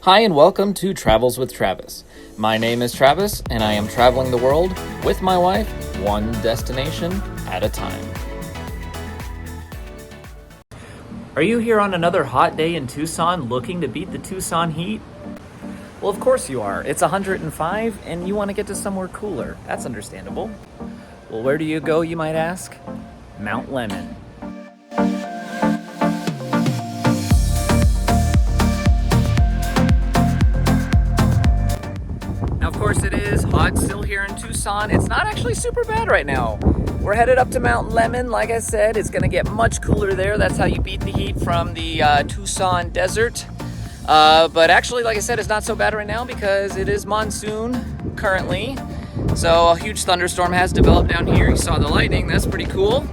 Hi and welcome to Travels with Travis. My name is Travis and I am traveling the world with my wife, one destination at a time. Are you here on another hot day in Tucson looking to beat the Tucson heat? Well, of course you are. It's 105 and you want to get to somewhere cooler. That's understandable. Well, where do you go, you might ask? Mount Lemmon. Now, of course, it is hot still here in Tucson. It's not actually super bad right now. We're headed up to Mount Lemmon. Like I said, it's going to get much cooler there. That's how you beat the heat from the Tucson desert. But actually, like I said, it's not so bad right now because it is monsoon currently. So a huge thunderstorm has developed down here. You saw the lightning. That's pretty cool.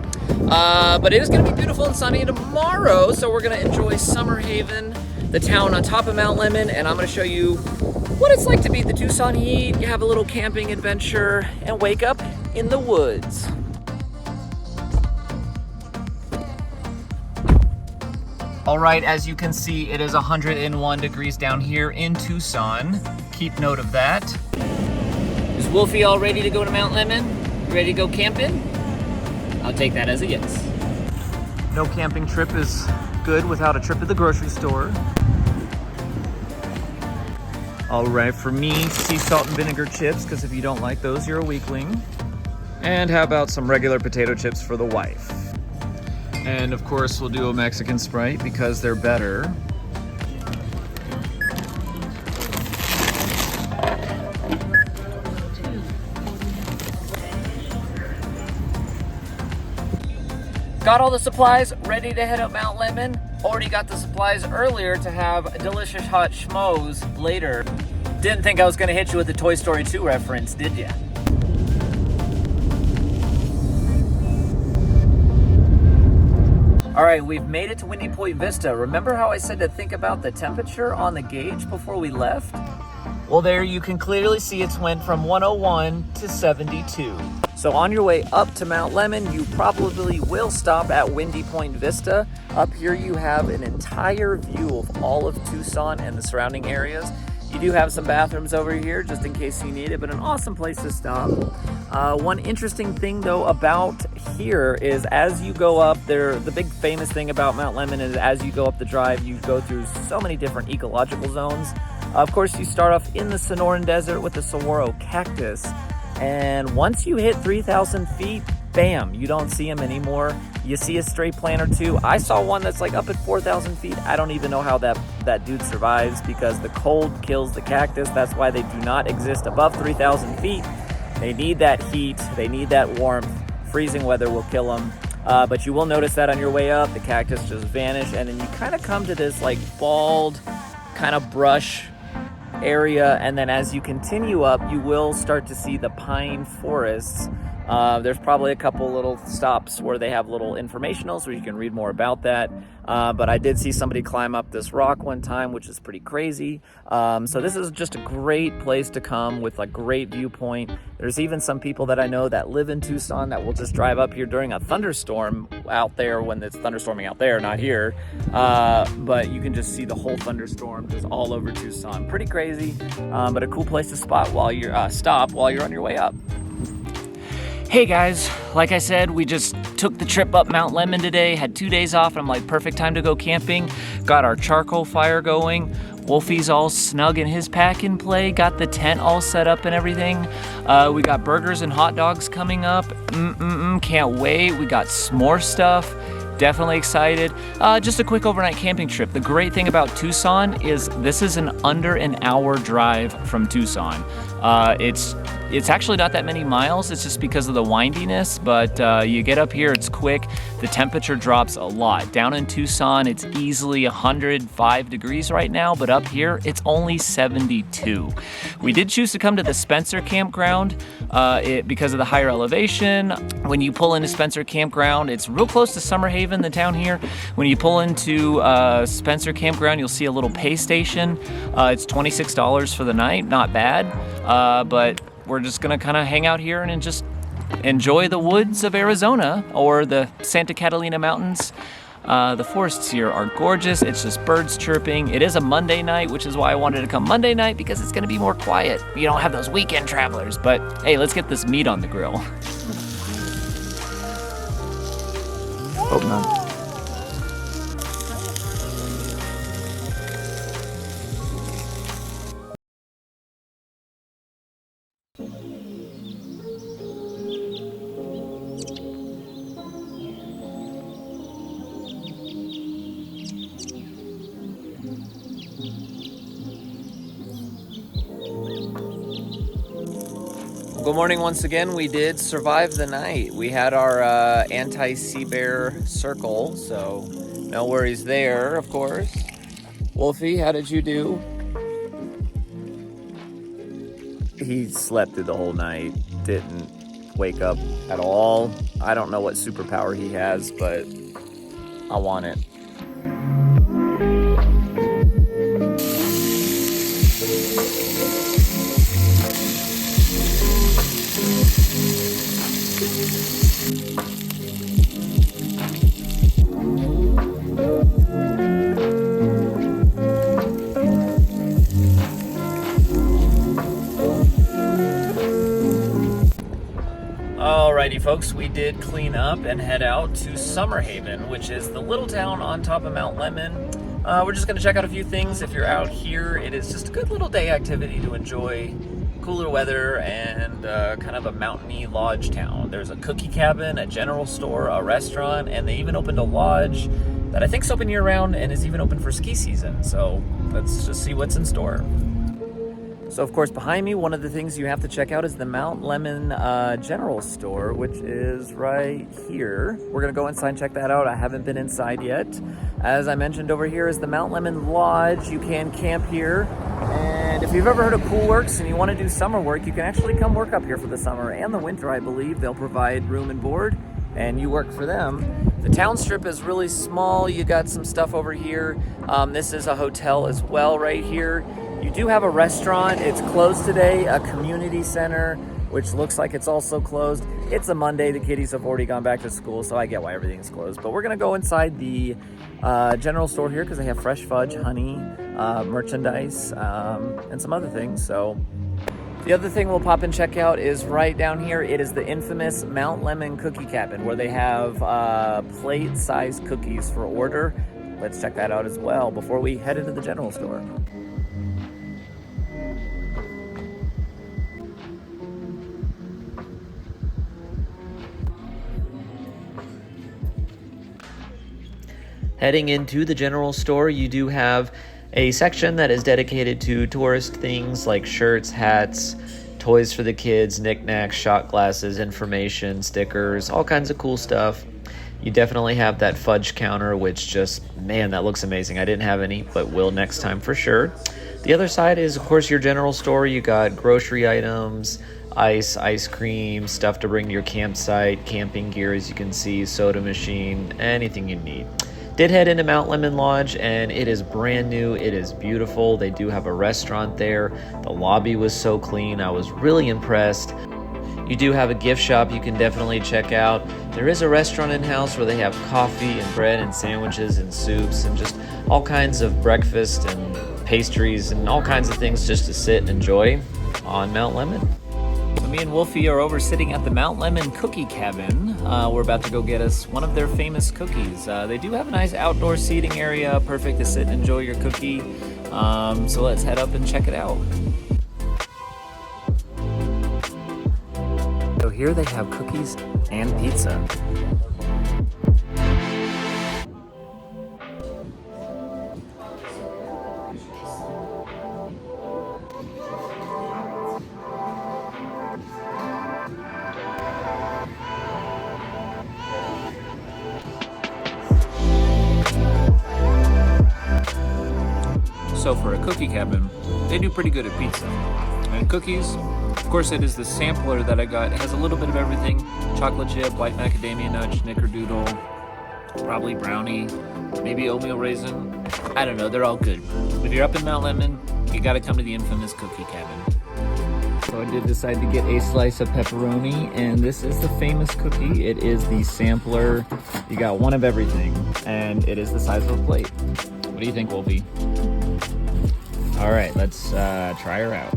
But it is going to be beautiful and sunny tomorrow. So we're going to enjoy Summerhaven, the town on top of Mount Lemmon. And I'm going to show you what it's like to beat the Tucson heat. You have a little camping adventure and wake up in the woods. All right, as you can see, it is 101 degrees down here in Tucson. Keep note of that. Is Wolfie all ready to go to Mount Lemmon? You ready to go camping? I'll take that as a yes. No camping trip is good without a trip to the grocery store. All right, for me, sea salt and vinegar chips, because if you don't like those, you're a weakling. And how about some regular potato chips for the wife? And of course, we'll do a Mexican Sprite because they're better. Got all the supplies ready to head up Mount Lemmon. Already got the supplies earlier to have delicious hot schmoes later. Didn't think I was gonna hit you with the Toy Story 2 reference, did ya? All right, we've made it to Windy Point Vista. Remember how I said to think about the temperature on the gauge before we left? Well, there you can clearly see it's went from 101 to 72. So on your way up to Mount Lemmon, you probably will stop at Windy Point Vista. Up here you have an entire view of all of Tucson and the surrounding areas. You do have some bathrooms over here just in case you need it, but an awesome place to stop. One interesting thing though about here is as you go up there, the big famous thing about Mount Lemmon is as you go up the drive, you go through so many different ecological zones. Of course, you start off in the Sonoran Desert with the saguaro cactus. And once you hit 3,000 feet, bam, you don't see them anymore. You see a stray plant or two. I saw one that's like up at 4,000 feet. I don't even know how that dude survives because the cold kills the cactus. That's why they do not exist above 3,000 feet. They need that heat. They need that warmth. Freezing weather will kill them. But you will notice that on your way up, the cactus just vanish. And then you kind of come to this like bald kind of brush area, and then as you continue up you will start to see the pine forests. There's probably a couple little stops where they have little informationals where you can read more about that, but I did see somebody climb up this rock one time, which is pretty crazy. So this is just a great place to come with a great viewpoint. There's even some people that I know that live in Tucson that will just drive up here during a thunderstorm out there when it's thunderstorming out there, not here. But you can just see the whole thunderstorm just all over Tucson. Pretty crazy, but a cool place to stop while you're on your way up. Hey guys, like I said, we just took the trip up Mount Lemmon today, had 2 days off, and I'm like, perfect time to go camping. Got our charcoal fire going. Wolfie's all snug in his pack and play, got the tent all set up and everything. We got burgers and hot dogs coming up. Can't wait. We got s'more stuff. Definitely excited. Just a quick overnight camping trip. The great thing about Tucson is this is an under an hour drive from Tucson. It's actually not that many miles. It's just because of the windiness, but you get up here, it's quick. The temperature drops a lot. Down in Tucson, it's easily 105 degrees right now, but up here, it's only 72. We did choose to come to the Spencer campground because of the higher elevation. When you pull into Spencer campground, it's real close to Summerhaven, the town here. When you pull into Spencer campground, you'll see a little pay station. It's $26 for the night, not bad, but we're just gonna kind of hang out here and just enjoy the woods of Arizona or the Santa Catalina Mountains. The forests here are gorgeous. It's just birds chirping. It is a Monday night, which is why I wanted to come Monday night, because it's gonna be more quiet. You don't have those weekend travelers. But hey, let's get this meat on the grill. Hope not. Good morning once again. We did survive the night. We had our anti-sea bear circle, so no worries there, of course. Wolfie, how did you do? He slept through the whole night, didn't wake up at all. I don't know what superpower he has, but I want it. Alrighty folks, we did clean up and head out to Summerhaven, which is the little town on top of Mount Lemmon. We're just going to check out a few things. If you're out here, it is just a good little day activity to enjoy cooler weather and kind of a mountainy lodge town. There's a cookie cabin, a general store, a restaurant, and they even opened a lodge that I think is open year-round and is even open for ski season. So let's just see what's in store. So of course behind me, one of the things you have to check out is the Mount Lemmon general store, which is right here. We're gonna go inside and check that out. I haven't been inside yet. As I mentioned, over here is the Mount Lemmon Lodge. You can camp here. And if you've ever heard of Pool Works and you wanna do summer work, you can actually come work up here for the summer and the winter, I believe. They'll provide room and board and you work for them. The town strip is really small. You got some stuff over here. This is a hotel as well right here. You do have a restaurant. It's closed today. A community center, which looks like it's also closed. It's a Monday. The kiddies have already gone back to school, so I get why everything's closed. But we're gonna go inside the general store here because they have fresh fudge, honey, merchandise, and some other things. So the other thing we'll pop and check out is right down here. It is the infamous Mount Lemmon cookie cabin where they have plate-sized cookies for order. Let's check that out as well before we head into the general store. Heading into the general store, you do have a section that is dedicated to tourist things like shirts, hats, toys for the kids, knickknacks, shot glasses, information, stickers, all kinds of cool stuff. You definitely have that fudge counter, which just, man, that looks amazing. I didn't have any, but will next time for sure. The other side is, of course, your general store. You got grocery items, ice cream, stuff to bring to your campsite, camping gear, as you can see, soda machine, anything you need. Did head into Mount Lemmon Lodge, and it is brand new. It is beautiful. They do have a restaurant there. The lobby was so clean. I was really impressed. You do have a gift shop you can definitely check out. There is a restaurant in-house where they have coffee and bread and sandwiches and soups and just all kinds of breakfast and pastries and all kinds of things just to sit and enjoy on Mount Lemmon. So me and Wolfie are over sitting at the Mount Lemmon cookie cabin. We're about to go get us one of their famous cookies. They do have a nice outdoor seating area, perfect to sit and enjoy your cookie. So let's head up and check it out. So here they have cookies and pizza. So for a cookie cabin, they do pretty good at pizza. And cookies, of course it is the sampler that I got. It has a little bit of everything. Chocolate chip, white macadamia nut, snickerdoodle, probably brownie, maybe oatmeal raisin. I don't know, they're all good. If you're up in Mount Lemmon, you gotta come to the infamous cookie cabin. So I did decide to get a slice of pepperoni, and this is the famous cookie. It is the sampler. You got one of everything, and it is the size of a plate. What do you think, Wolfie? All right, let's try her out.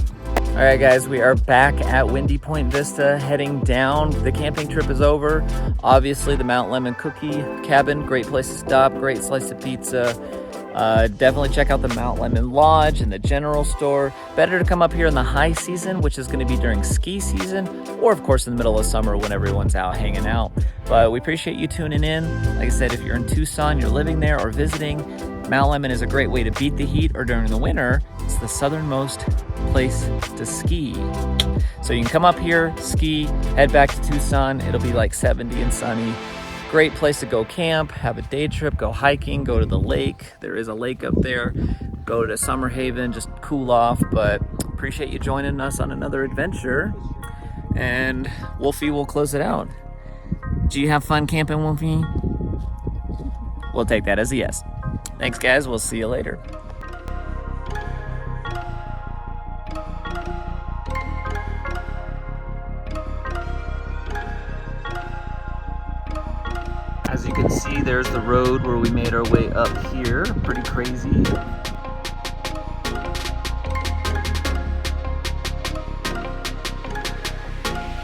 All right, guys, we are back at Windy Point Vista, heading down. The camping trip is over. Obviously, the Mount Lemmon Cookie Cabin, great place to stop, great slice of pizza. Definitely check out the Mount Lemmon Lodge and the general store. Better to come up here in the high season, which is going to be during ski season, or of course in the middle of summer when everyone's out hanging out. But we appreciate you tuning in. Like I said, if you're in Tucson, you're living there or visiting, Mount Lemmon is a great way to beat the heat, or during the winter, it's the southernmost place to ski. So you can come up here, ski, head back to Tucson. It'll be like 70 and sunny. Great place to go camp, have a day trip, go hiking, go to the lake. There is a lake up there. Go to Summerhaven, just cool off. But appreciate you joining us on another adventure. And Wolfie will close it out. Do you have fun camping, Wolfie? We'll take that as a yes. Thanks, guys. We'll see you later. As you can see, there's the road where we made our way up here. Pretty crazy.